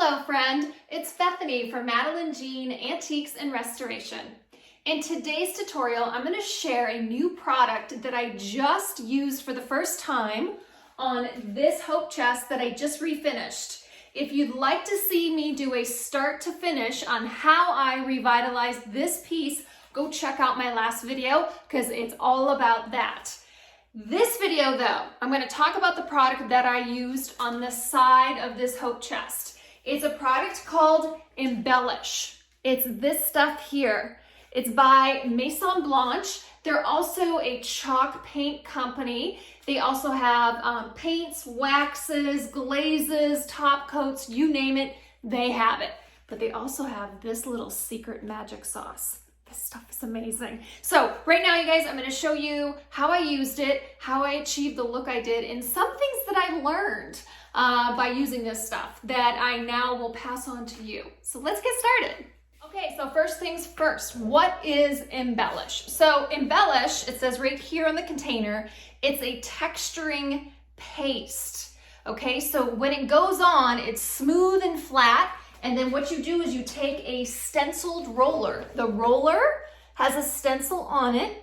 Hello friend, it's Bethany from Madeline Jean Antiques and Restoration. In today's tutorial, I'm going to share a new product that I just used for the first time on this hope chest that I just refinished. If you'd like to see me do a start to finish on how I revitalized this piece, go check out my last video because it's all about that. This video though, I'm going to talk about the product that I used on the side of this hope chest. It's a product called Embellish. It's this stuff here. It's by Maison Blanche. They're also a chalk paint company. They also have paints, waxes, glazes, top coats, you name it, they have it. But they also have this little secret magic sauce. This stuff is amazing. So right now, you guys, I'm going to show you how I used it, how I achieved the look I did, and some things that I learned by using this stuff that I now will pass on to you. So let's get started. Okay, so first things first, what is Embellish? So Embellish, it says right here on the container, it's a texturing paste. Okay, so when it goes on, it's smooth and flat. And then what you do is you take a stenciled roller. The roller has a stencil on it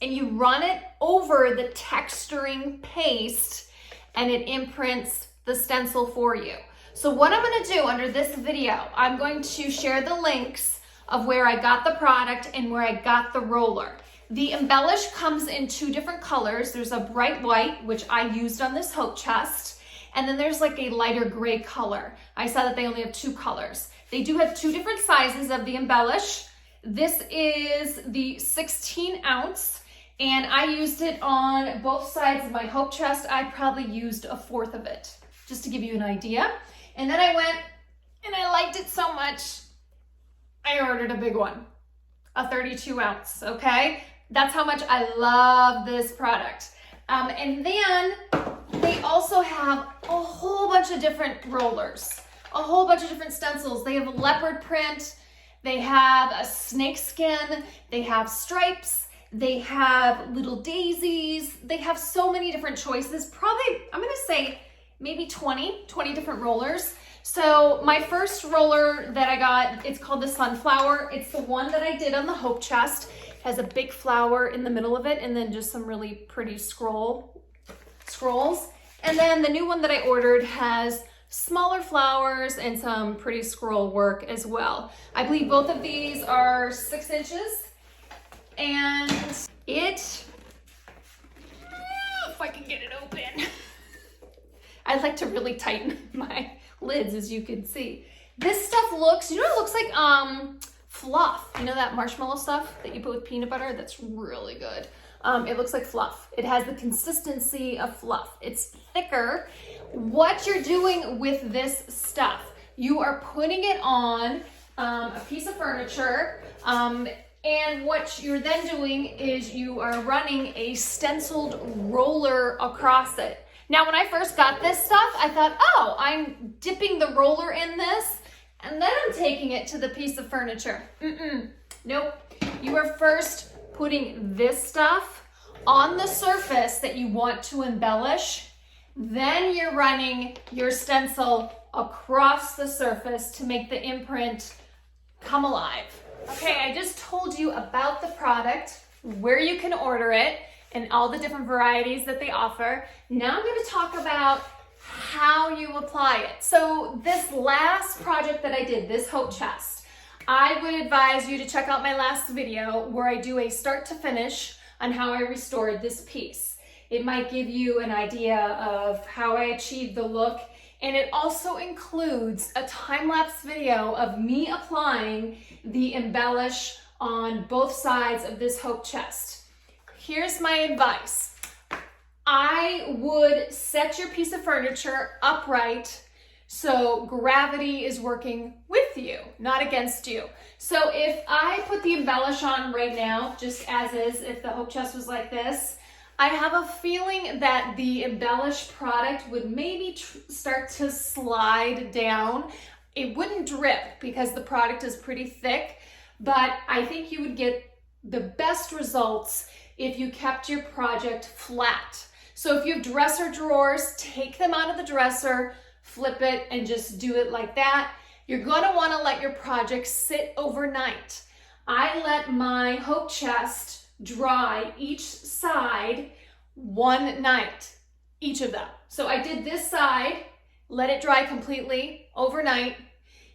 and you run it over the texturing paste and it imprints the stencil for you. So what I'm going to do under this video, I'm going to share the links of where I got the product and where I got the roller. The Embellish comes in two different colors. There's a bright white, which I used on this hope chest. And then there's like a lighter gray color. I saw that they only have two colors. They do have two different sizes of the Embellish. This is the 16 ounce and I used it on both sides of my hope chest. I probably used a fourth of it, just to give you an idea. And then I went and I liked it so much, I ordered a big one, a 32 ounce, okay? That's how much I love this product. And then they also have a whole bunch of different rollers, a whole bunch of different stencils. They have a leopard print, they have a snake skin, they have stripes, they have little daisies. They have so many different choices. Probably, I'm gonna say maybe 20 different rollers. So my first roller that I got, it's called the Sunflower. It's the one that I did on the hope chest. It has a big flower in the middle of it and then just some really pretty scrolls. And then the new one that I ordered has smaller flowers and some pretty scroll work as well. I believe both of these are 6 inches and if I can get it open, I like to really tighten my lids as you can see. This stuff looks, you know what it looks like? Fluff. You know that marshmallow stuff that you put with peanut butter? That's really good. It looks like fluff. It has the consistency of fluff. It's thicker. What you're doing with this stuff, you are putting it on a piece of furniture, and what you're then doing is you are running a stenciled roller across it. Now, when I first got this stuff, I thought, oh, I'm dipping the roller in this, and then I'm taking it to the piece of furniture. Nope. You are first putting this stuff on the surface that you want to embellish. Then you're running your stencil across the surface to make the imprint come alive. Okay, I just told you about the product, where you can order it, and all the different varieties that they offer. Now I'm going to talk about how you apply it. So this last project that I did, this hope chest, I would advise you to check out my last video where I do a start to finish on how I restored this piece. It might give you an idea of how I achieved the look, and it also includes a time-lapse video of me applying the Embellish on both sides of this hope chest. Here's my advice. I would set your piece of furniture upright so gravity is working with you, not against you. So if I put the Embellish on right now, just as is, if the hope chest was like this, I have a feeling that the Embellish product would maybe start to slide down. It wouldn't drip because the product is pretty thick, but I think you would get the best results if you kept your project flat. So if you have dresser drawers, take them out of the dresser, flip it and just do it like that. You're gonna wanna let your project sit overnight. I let my hope chest dry each side one night, each of them. So I did this side, let it dry completely overnight,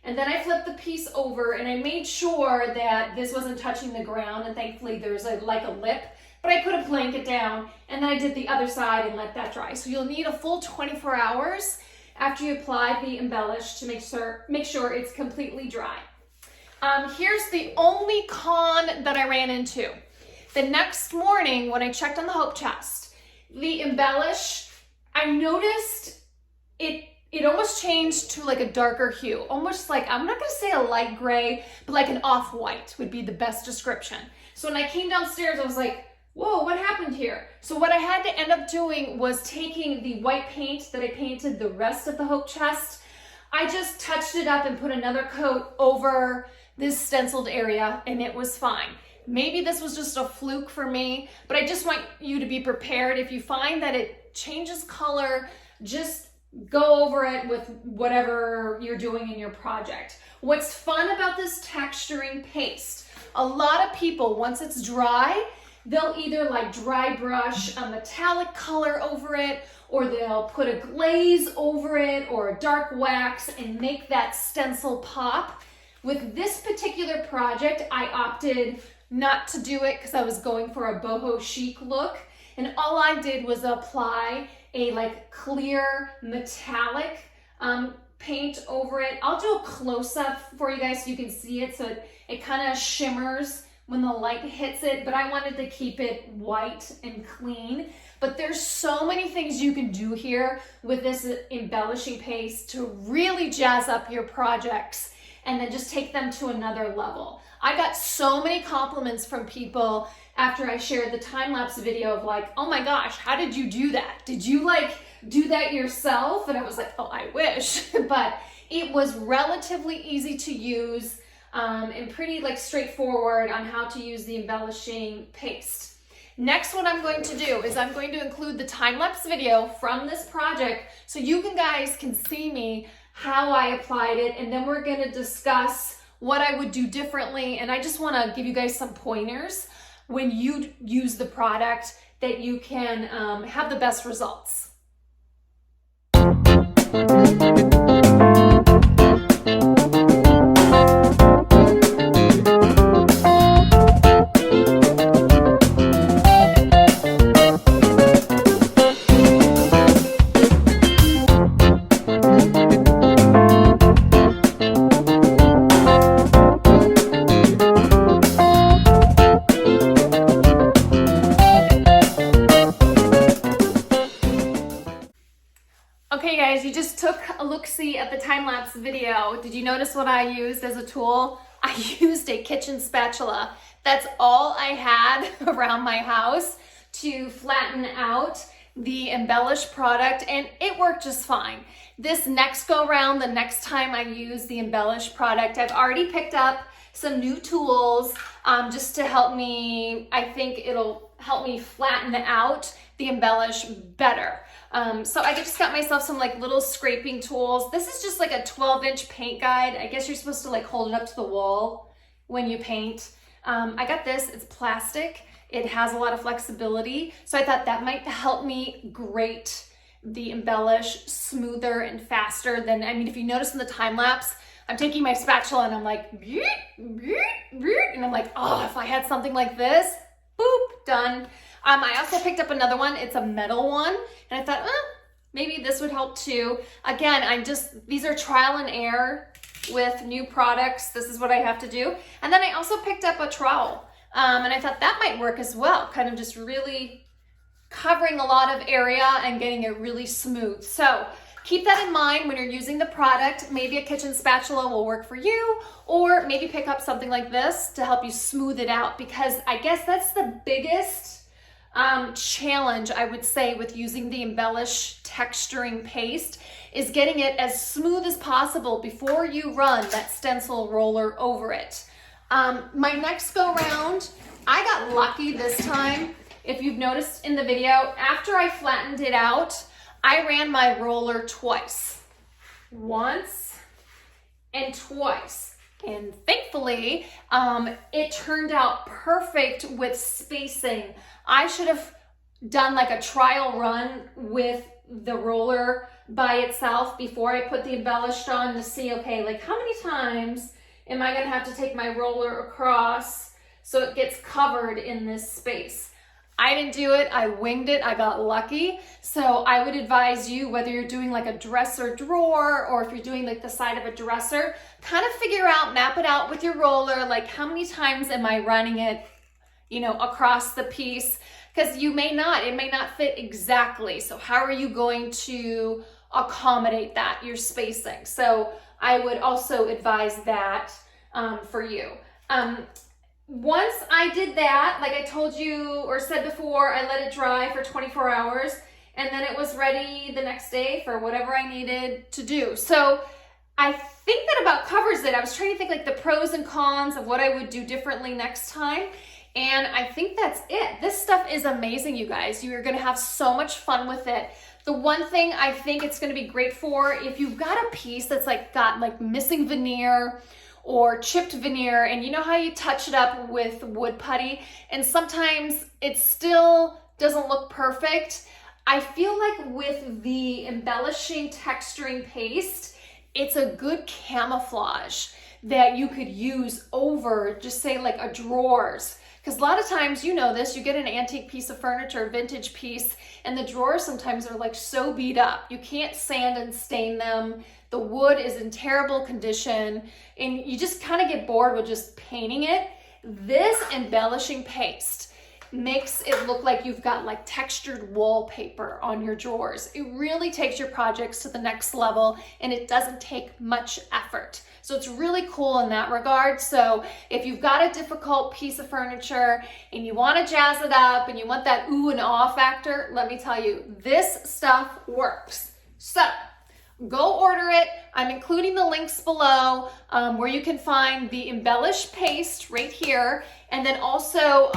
and then I flipped the piece over and I made sure that this wasn't touching the ground, and thankfully there's like a lip, but I put a blanket down, and then I did the other side and let that dry. So you'll need a full 24 hours after you apply the embellish to make sure it's completely dry. Here's the only con that I ran into. The next morning when I checked on the hope chest, the embellish, I noticed it almost changed to like a darker hue, almost like, I'm not gonna say a light gray, but like an off-white would be the best description. So when I came downstairs, I was like, whoa, what happened here? So what I had to end up doing was taking the white paint that I painted the rest of the hope chest, I just touched it up and put another coat over this stenciled area, and it was fine. Maybe this was just a fluke for me, but I just want you to be prepared. If you find that it changes color, just go over it with whatever you're doing in your project. What's fun about this texturing paste, a lot of people, once it's dry, they'll either like dry brush a metallic color over it, or they'll put a glaze over it or a dark wax and make that stencil pop. With this particular project, I opted not to do it because I was going for a boho chic look. And all I did was apply a like clear metallic paint over it. I'll do a close-up for you guys so you can see it, so it kind of shimmers when the light hits it, but I wanted to keep it white and clean. But there's so many things you can do here with this embellishing paste to really jazz up your projects and then just take them to another level. I got so many compliments from people after I shared the time-lapse video of like, oh my gosh, how did you do that? Did you like do that yourself? And I was like, oh, I wish. But it was relatively easy to use and pretty like straightforward on how to use the embellishing paste. Next, what I'm going to do is I'm going to include the time-lapse video from this project so you guys can see me how I applied it, and then we're going to discuss what I would do differently. And I just want to give you guys some pointers when you use the product that you can have the best results. Okay guys, you just took a look-see at the time-lapse video. Did you notice what I used as a tool? I used a kitchen spatula. That's all I had around my house to flatten out the embellish product, and it worked just fine. This next go round, the next time I use the embellish product, I've already picked up some new tools just to help me, I think it'll help me flatten out the embellish better. So I just got myself some like little scraping tools. This is just like a 12-inch paint guide. I guess you're supposed to like hold it up to the wall when you paint. I got this, it's plastic. It has a lot of flexibility. So I thought that might help me grate the embellish smoother and faster than, I mean, if you notice in the time lapse, I'm taking my spatula and I'm like, and I'm like, oh, if I had something like this, boop, done. I also picked up another one. It's a metal one. And I thought, maybe this would help too. Again, these are trial and error with new products. This is what I have to do. And then I also picked up a trowel. And I thought that might work as well. Kind of just really covering a lot of area and getting it really smooth. So keep that in mind when you're using the product. Maybe a kitchen spatula will work for you, or maybe pick up something like this to help you smooth it out, because I guess that's the biggest challenge, I would say, with using the embellish texturing paste, is getting it as smooth as possible before you run that stencil roller over it. My next go round, I got lucky this time. If you've noticed in the video, after I flattened it out, I ran my roller twice. once and twice. And thankfully, it turned out perfect with spacing. I should have done like a trial run with the roller by itself before I put the embellished on to see, okay, like how many times am I gonna have to take my roller across so it gets covered in this space? I didn't do it, I winged it, I got lucky. So I would advise you, whether you're doing like a dresser drawer or if you're doing like the side of a dresser, kind of figure out, map it out with your roller, like how many times am I running it, you know, across the piece? Because it may not fit exactly. So how are you going to accommodate that, your spacing? So I would also advise that for you. Once I did that, like I told you or said before, I let it dry for 24 hours and then it was ready the next day for whatever I needed to do. So I think that about covers it. I was trying to think like the pros and cons of what I would do differently next time. And I think that's it. This stuff is amazing, you guys. You are gonna have so much fun with it. The one thing I think it's gonna be great for, if you've got a piece that's like got like missing veneer or chipped veneer, and you know how you touch it up with wood putty, and sometimes it still doesn't look perfect. I feel like with the embellishing texturing paste, it's a good camouflage that you could use over, just say like a drawers. Because a lot of times, you know this, you get an antique piece of furniture, vintage piece, and the drawers sometimes are like so beat up. You can't sand and stain them. The wood is in terrible condition, and you just kind of get bored with just painting it. This embellishing paste makes it look like you've got like textured wallpaper on your drawers. It really takes your projects to the next level, and it doesn't take much effort. So it's really cool in that regard. So if you've got a difficult piece of furniture and you want to jazz it up and you want that ooh and ah factor, let me tell you, this stuff works. So go order it. I'm including the links below where you can find the embellished paste right here, and then also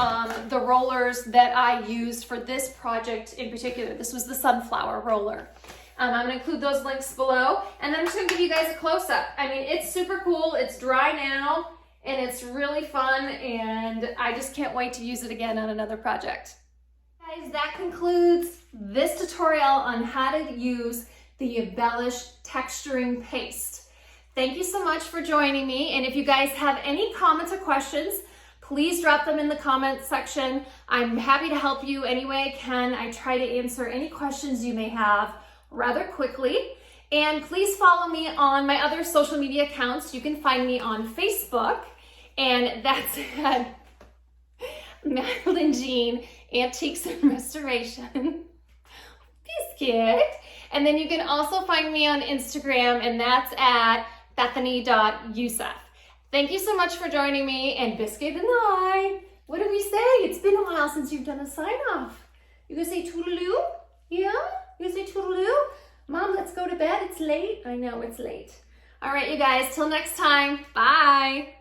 the rollers that I used for this project in particular. This was the sunflower roller. I'm gonna include those links below, and then I'm just gonna give you guys a close-up. I mean, it's super cool, it's dry now, and it's really fun, and I just can't wait to use it again on another project. Guys, that concludes this tutorial on how to use the embellished texturing paste. Thank you so much for joining me, and if you guys have any comments or questions, please drop them in the comments section. I'm happy to help you any way I can. I try to answer any questions you may have rather quickly. And please follow me on my other social media accounts. You can find me on Facebook, and that's at Madeline Jean Antiques and Restoration. Biscuit. And then you can also find me on Instagram, and that's at Bethany.Youssef. Thank you so much for joining me, and Biscuit and I, what do we say? It's been a while since you've done a sign off. You gonna say toodaloo? Yeah? You gonna say toodaloo? Mom, let's go to bed. It's late. I know it's late. All right, you guys, till next time. Bye.